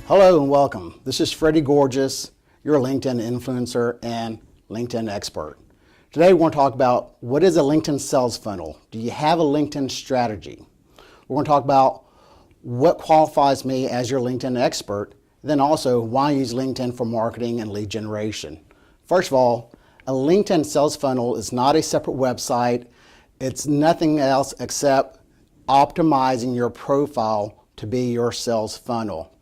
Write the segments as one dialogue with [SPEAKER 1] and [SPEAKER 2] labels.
[SPEAKER 1] Hello and welcome. This is Freddie Gorgeous, your LinkedIn influencer and LinkedIn expert. Today we're going to talk about what is a LinkedIn sales funnel. Do you have a LinkedIn strategy? We're going to talk about what qualifies me as your LinkedIn expert, then also why I use LinkedIn for marketing and lead generation. First of all, a LinkedIn sales funnel is not a separate website. It's nothing else except optimizing your profile to be your sales funnel.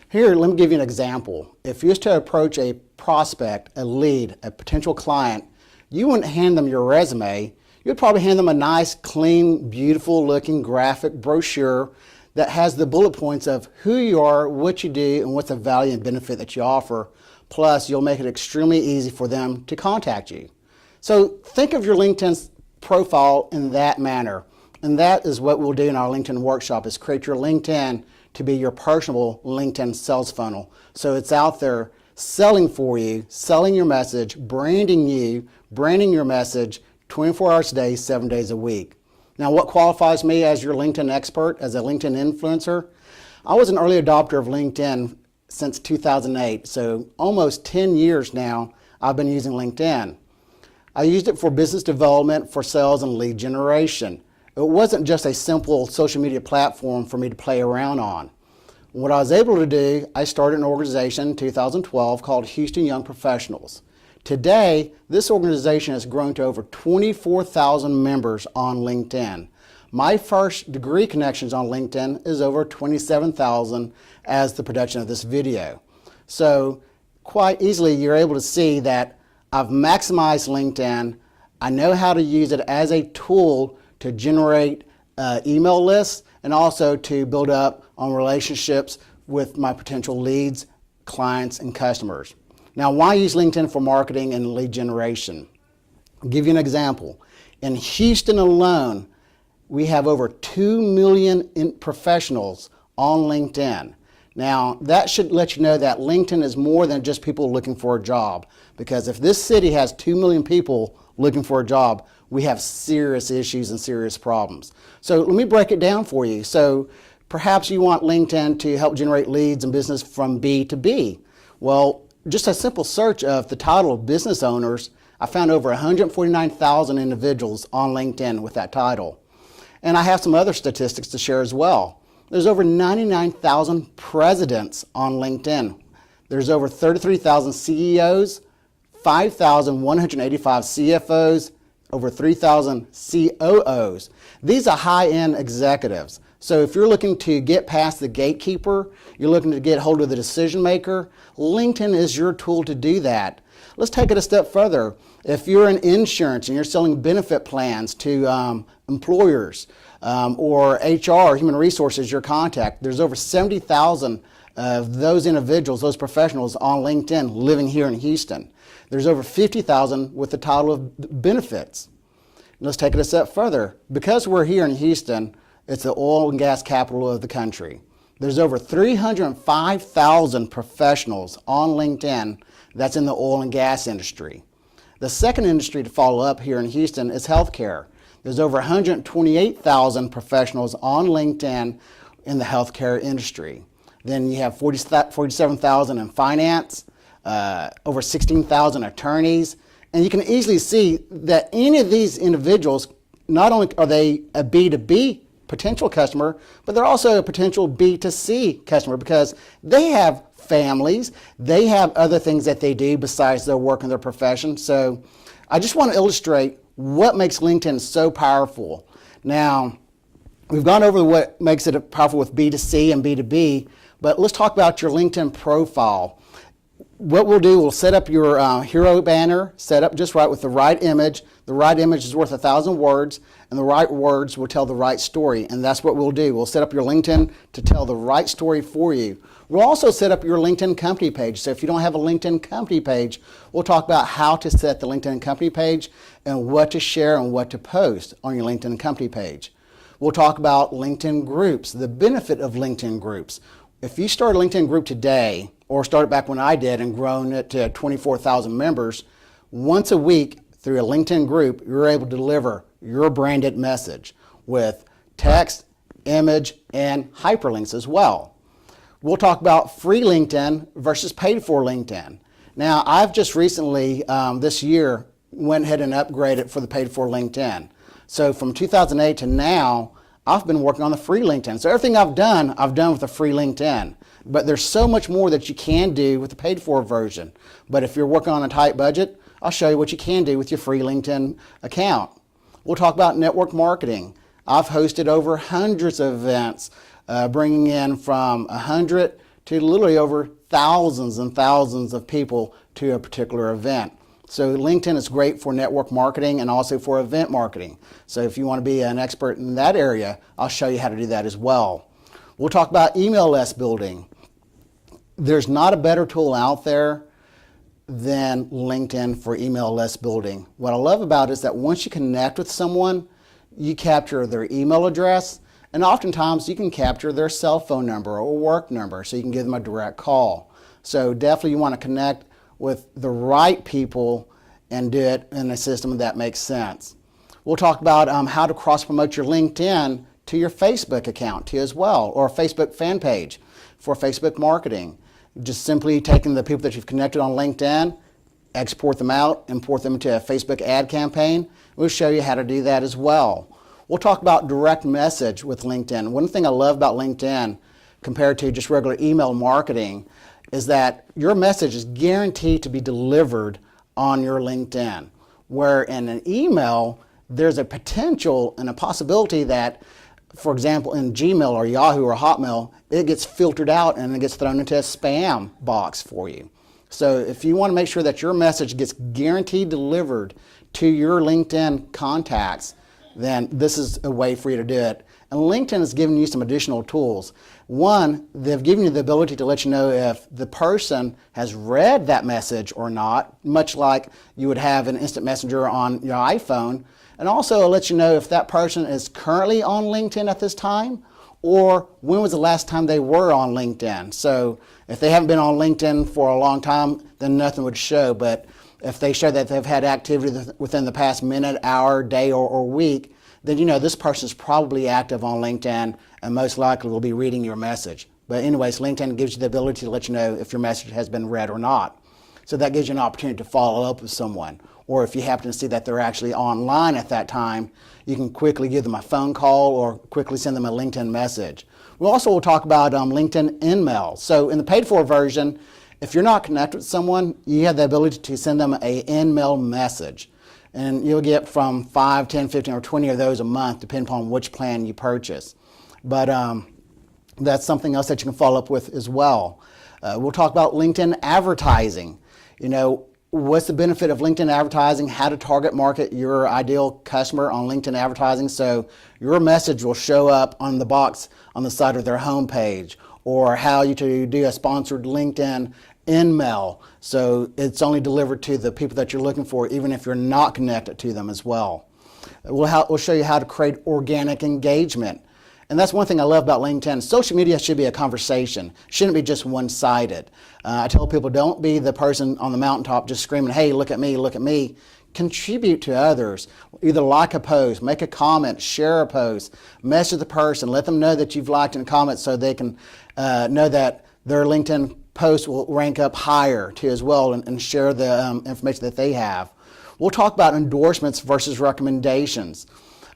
[SPEAKER 1] Here, let me give you an example. If you used to approach a prospect, a lead, a potential client, you wouldn't hand them your resume. You'd probably hand them a nice, clean, beautiful looking graphic brochure that has the bullet points of who you are, what you do, and what's the value and benefit that you offer. Plus, you'll make it extremely easy for them to contact you. So think of your LinkedIn profile in that manner. And that is what we'll do in our LinkedIn workshop, is create your LinkedIn to be your personal LinkedIn sales funnel. So it's out there selling for you, selling your message, branding you, branding your message 24 hours a day, 7 days a week. Now, what qualifies me as your LinkedIn expert, as a LinkedIn influencer? I was an early adopter of LinkedIn since 2008. So almost 10 years now, I've been using LinkedIn. I used it for business development, for sales and lead generation. It wasn't just a simple social media platform for me to play around on. What I was able to do, I started an organization in 2012 called Houston Young Professionals. Today, this organization has grown to over 24,000 members on LinkedIn. My first degree connections on LinkedIn is over 27,000 as the production of this video. So quite easily, you're able to see that I've maximized LinkedIn. I know how to use it as a tool to generate email lists and also to build up on relationships with my potential leads, clients, and customers. Now, why use LinkedIn for marketing and lead generation? I'll give you an example. In Houston alone, we have over 2 million professionals on LinkedIn. Now, that should let you know that LinkedIn is more than just people looking for a job, because if this city has 2 million people looking for a job, we have serious issues and serious problems. So let me break it down for you. So perhaps you want LinkedIn to help generate leads and business from B to B. Well, just a simple search of the title of business owners, I found over 149,000 individuals on LinkedIn with that title. And I have some other statistics to share as well. There's over 99,000 presidents on LinkedIn. There's over 33,000 CEOs, 5,185 CFOs, over 3,000 COOs. These are high-end executives. So if you're looking to get past the gatekeeper, you're looking to get hold of the decision maker, LinkedIn is your tool to do that. Let's take it a step further. If you're in insurance and you're selling benefit plans to employers or HR, human resources, your contact, there's over 70,000 of those individuals, those professionals on LinkedIn living here in Houston. There's over 50,000 with the title of benefits. Let's take it a step further. Because we're here in Houston, it's the oil and gas capital of the country. There's over 305,000 professionals on LinkedIn that's in the oil and gas industry. The second industry to follow up here in Houston is healthcare. There's over 128,000 professionals on LinkedIn in the healthcare industry. Then you have 47,000 in finance, over 16,000 attorneys. And you can easily see that any of these individuals, not only are they a B2B potential customer, but they're also a potential B2C customer, because they have families, they have other things that they do besides their work and their profession. So I just want to illustrate what makes LinkedIn so powerful. Now, we've gone over what makes it powerful with B2C and B2B, but let's talk about your LinkedIn profile. What we'll do, we'll set up your hero banner, set up just right with the right image. The right image is worth 1,000 words, and the right words will tell the right story. And that's what we'll do. We'll set up your LinkedIn to tell the right story for you. We'll also set up your LinkedIn company page. So if you don't have a LinkedIn company page, we'll talk about how to set the LinkedIn company page and what to share and what to post on your LinkedIn company page. We'll talk about LinkedIn groups, the benefit of LinkedIn groups. If you start a LinkedIn group today, or started back when I did and grown it to 24,000 members, once a week through a LinkedIn group, you're able to deliver your branded message with text, image, and hyperlinks as well. We'll talk about free LinkedIn versus paid for LinkedIn. Now, I've just recently, this year, went ahead and upgraded for the paid for LinkedIn. So from 2008 to now, I've been working on the free LinkedIn. So everything I've done with the free LinkedIn. But there's so much more that you can do with the paid for version. But if you're working on a tight budget, I'll show you what you can do with your free LinkedIn account. We'll talk about network marketing. I've hosted over hundreds of events, bringing in from 100 to literally over thousands and thousands of people to a particular event. So LinkedIn is great for network marketing and also for event marketing. So if you want to be an expert in that area, I'll show you how to do that as well. We'll talk about email list building. There's not a better tool out there than LinkedIn for email list building. What I love about it is that once you connect with someone, you capture their email address, and oftentimes you can capture their cell phone number or work number so you can give them a direct call. So definitely you want to connect with the right people and do it in a system that makes sense. We'll talk about how to cross-promote your LinkedIn to your Facebook account too as well, or a Facebook fan page for Facebook marketing. Just simply taking the people that you've connected on LinkedIn, export them out, import them into a Facebook ad campaign. We'll show you how to do that as well. We'll talk about direct message with LinkedIn. One thing I love about LinkedIn compared to just regular email marketing is that your message is guaranteed to be delivered on your LinkedIn. Where in an email, there's a potential and a possibility that, for example, in Gmail or Yahoo or Hotmail, it gets filtered out and it gets thrown into a spam box for you. So if you want to make sure that your message gets guaranteed delivered to your LinkedIn contacts, then this is a way for you to do it. And LinkedIn has given you some additional tools. One, they've given you the ability to let you know if the person has read that message or not, much like you would have an instant messenger on your iPhone. And also it'll let you know if that person is currently on LinkedIn at this time, or when was the last time they were on LinkedIn. So if they haven't been on LinkedIn for a long time, then nothing would show. But if they show that they've had activity within the past minute, hour, day, or week, then you know this person is probably active on LinkedIn and most likely will be reading your message. But anyways, LinkedIn gives you the ability to let you know if your message has been read or not. So that gives you an opportunity to follow up with someone. Or if you happen to see that they're actually online at that time, you can quickly give them a phone call or quickly send them a LinkedIn message. We also will talk about LinkedIn InMail. So in the paid for version, if you're not connected with someone, you have the ability to send them a InMail message. And you'll get from 5, 10, 15, or 20 of those a month, depending upon which plan you purchase. But that's something else that you can follow up with as well. We'll talk about LinkedIn advertising. You know, what's the benefit of LinkedIn advertising, how to target market your ideal customer on LinkedIn advertising so your message will show up on the box on the side of their homepage, or how you to do a sponsored LinkedIn InMail so it's only delivered to the people that you're looking for even if you're not connected to them as well. We'll show you how to create organic engagement. And that's one thing I love about LinkedIn. Social media should be a conversation. Shouldn't be just one-sided. I tell people, don't be the person on the mountaintop just screaming, hey, look at me, look at me. Contribute to others. Either like a post, make a comment, share a post, message the person, let them know that you've liked and commented so they can know that their LinkedIn post will rank up higher too as well, and share the information that they have. We'll talk about endorsements versus recommendations.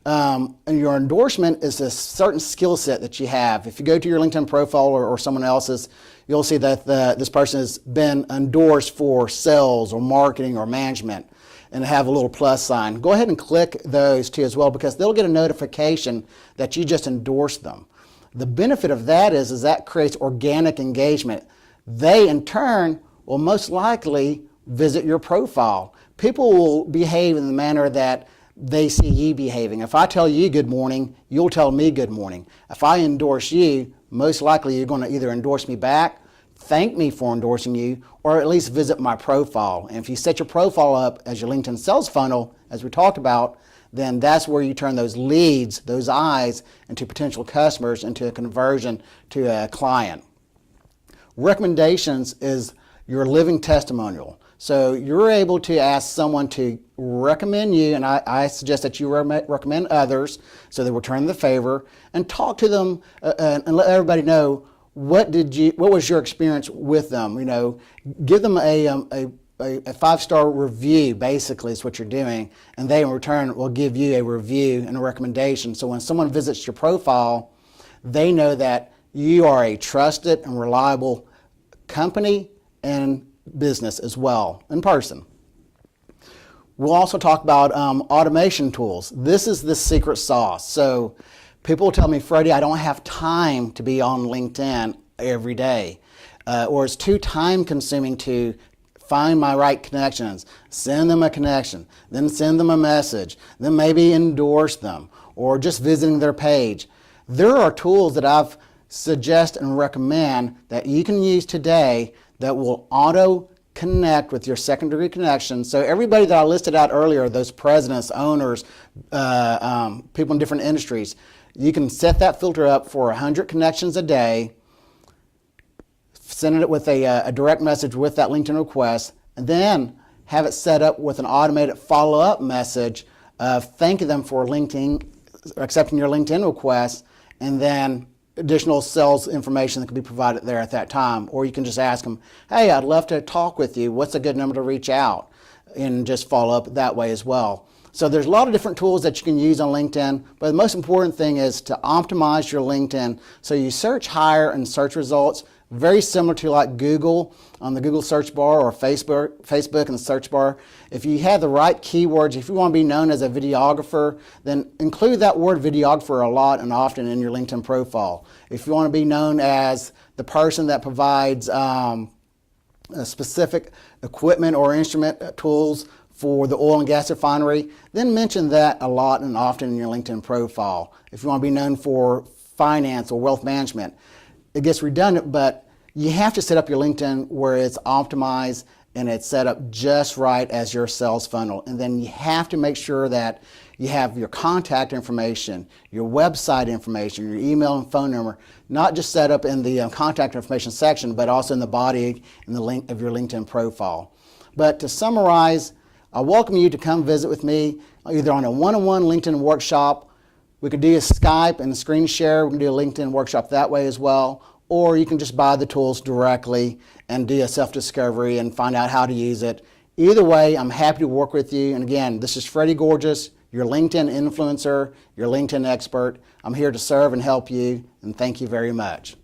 [SPEAKER 1] And your endorsement is a certain skill set that you have. If you go to your LinkedIn profile or someone else's, you'll see that this person has been endorsed for sales or marketing or management and have a little plus sign. Go ahead and click those too as well, because they'll get a notification that you just endorsed them. The benefit of that is that creates organic engagement. They in turn will most likely visit your profile. People will behave in the manner that they see you behaving. If I tell you good morning, you'll tell me good morning. If I endorse you, most likely you're going to either endorse me back, thank me for endorsing you, or at least visit my profile. And if you set your profile up as your LinkedIn sales funnel, as we talked about, then that's where you turn those leads, those eyes, into potential customers, into a conversion to a client. Recommendations is your living testimonial. So you're able to ask someone to recommend you, and I suggest that you recommend others so they return the favor, and talk to them and let everybody know what was your experience with them? You know, give them a 5-star review, basically, is what you're doing, and they in return will give you a review and a recommendation. So when someone visits your profile, they know that you are a trusted and reliable company and business as well, in person. We'll also talk about automation tools. This is the secret sauce. So people tell me, Freddie, I don't have time to be on LinkedIn every day, or it's too time consuming to find my right connections, send them a connection, then send them a message, then maybe endorse them, or just visiting their page. There are tools that I've suggest and recommend that you can use today that will auto connect with your secondary connections. So everybody that I listed out earlier, those presidents, owners, people in different industries, you can set that filter up for 100 connections a day, send it with a direct message with that LinkedIn request, and then have it set up with an automated follow-up message of thanking them for accepting your LinkedIn request, and then additional sales information that can be provided there at that time. Or you can just ask them, hey, I'd love to talk with you. What's a good number to reach out? And just follow up that way as well. So there's a lot of different tools that you can use on LinkedIn, but the most important thing is to optimize your LinkedIn so you search higher in search results, very similar to like Google on the Google search bar, or Facebook in the search bar. If you have the right keywords, if you want to be known as a videographer, then include that word videographer a lot and often in your LinkedIn profile. If you want to be known as the person that provides specific equipment or instrument tools for the oil and gas refinery, then mention that a lot and often in your LinkedIn profile. If you want to be known for finance or wealth management, it gets redundant, but you have to set up your LinkedIn where it's optimized and it's set up just right as your sales funnel. And then you have to make sure that you have your contact information, your website information, your email and phone number, not just set up in the contact information section, but also in the body and the link of your LinkedIn profile. But to summarize, I welcome you to come visit with me either on a one-on-one LinkedIn workshop. We could do a Skype and a screen share. We can do a LinkedIn workshop that way as well. Or you can just buy the tools directly and do a self-discovery and find out how to use it. Either way, I'm happy to work with you. And again, this is Freddie Gorges, your LinkedIn influencer, your LinkedIn expert. I'm here to serve and help you, and thank you very much.